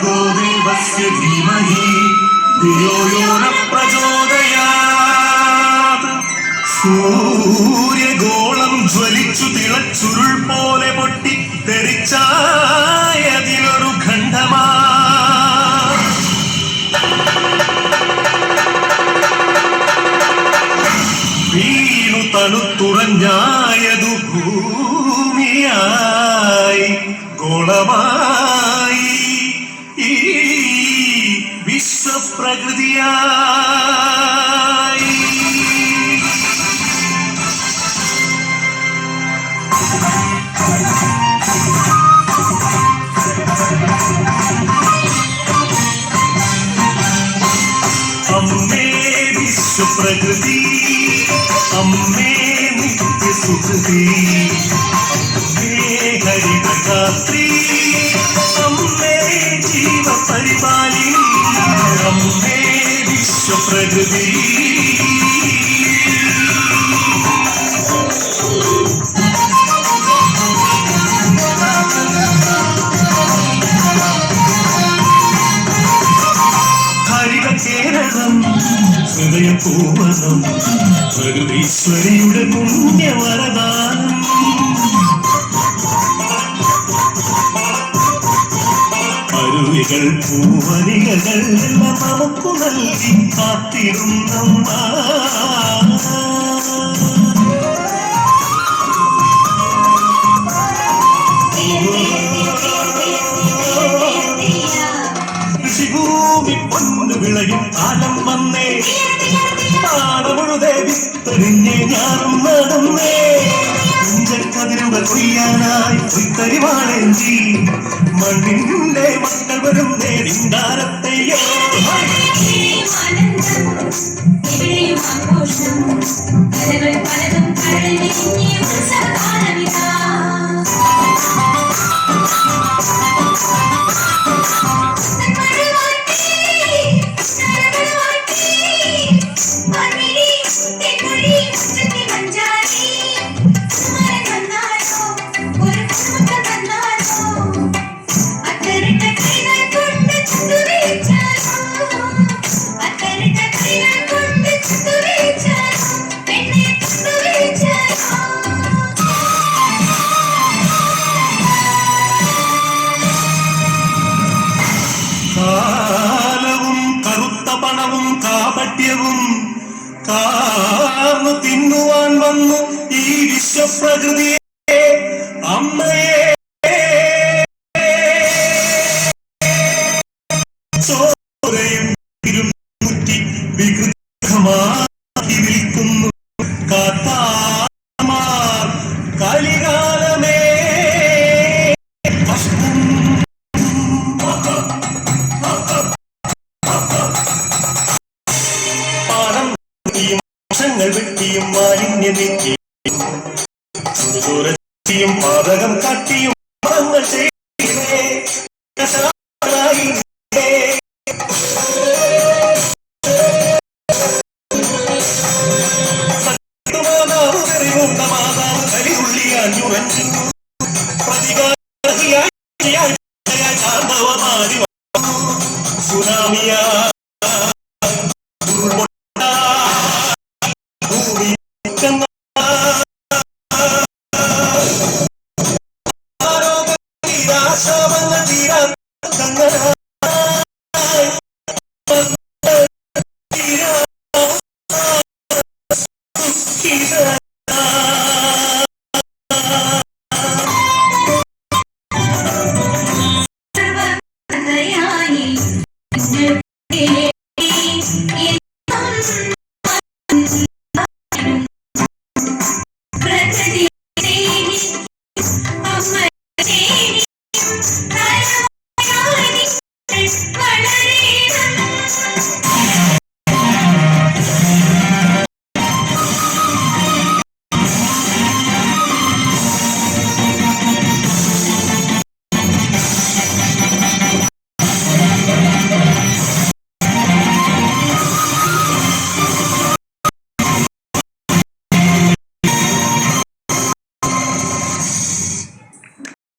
भर्गो देवस्य धीमहि धियो यो न प्रचोदयात् സൂര്യഗോളം ജ്വലിച്ചു തിളച്ചുരുൾ പോലെ പൊട്ടി തെറിച്ചായതിലൊരു ഖണ്ഡമാ വീണു തണുത്തുറഞ്ഞായതു ഭൂമിയായി ഗോളമായി ഈ വിശ്വപ്രകൃതിയായി. അമ്മേ വിശ്വപ്രകൃതി, അമ്മേ നിത്യസുഹൃതി, അമ്മേ ഹരിതഗാത്രി, അമ്മേ ജീവപരിപാലിനി, അമ്മേ വിശ്വപ്രകൃതി. കേരളം ഹൃദയപൂവനം പ്രകൃതീശ്വരിയുടെ പുണ്യവരദാനം. അരുവികൾ പൂവനികൾ എല്ലാം നമുക്കു നൽകി കാത്തിരുന്നമ്മ. കൃഷിഭൂമി പൊന്നു വിളയും കാലം വന്നേ, പാടമുഴുതെ വിത്തെറിഞ്ഞേ ഞാറും നടന്നേ. കുഞ്ചക്കതിരുകൾ കൊയ്യാനായി പൊയ്ത്തരിവാളേന്തി മണ്ണിന്റെ മക്കൾ വരും നേടിന്താരത്തെയോ. കാലവും കറുത്ത പണവും കാപട്യവും കാർന്നു തിന്നുവാൻ വന്നു ഈ വിശ്വപ്രകൃതിയെ. അമ്മയെ ചോരയും ഇരുന്നൂറ്റി വികൃതമാക്കി വിൽക്കുന്നു കാത്താമാർ. കലികാലമേ വെട്ടിയും മാലിന്യ നീക്കിയും പാതകം കാട്ടിയും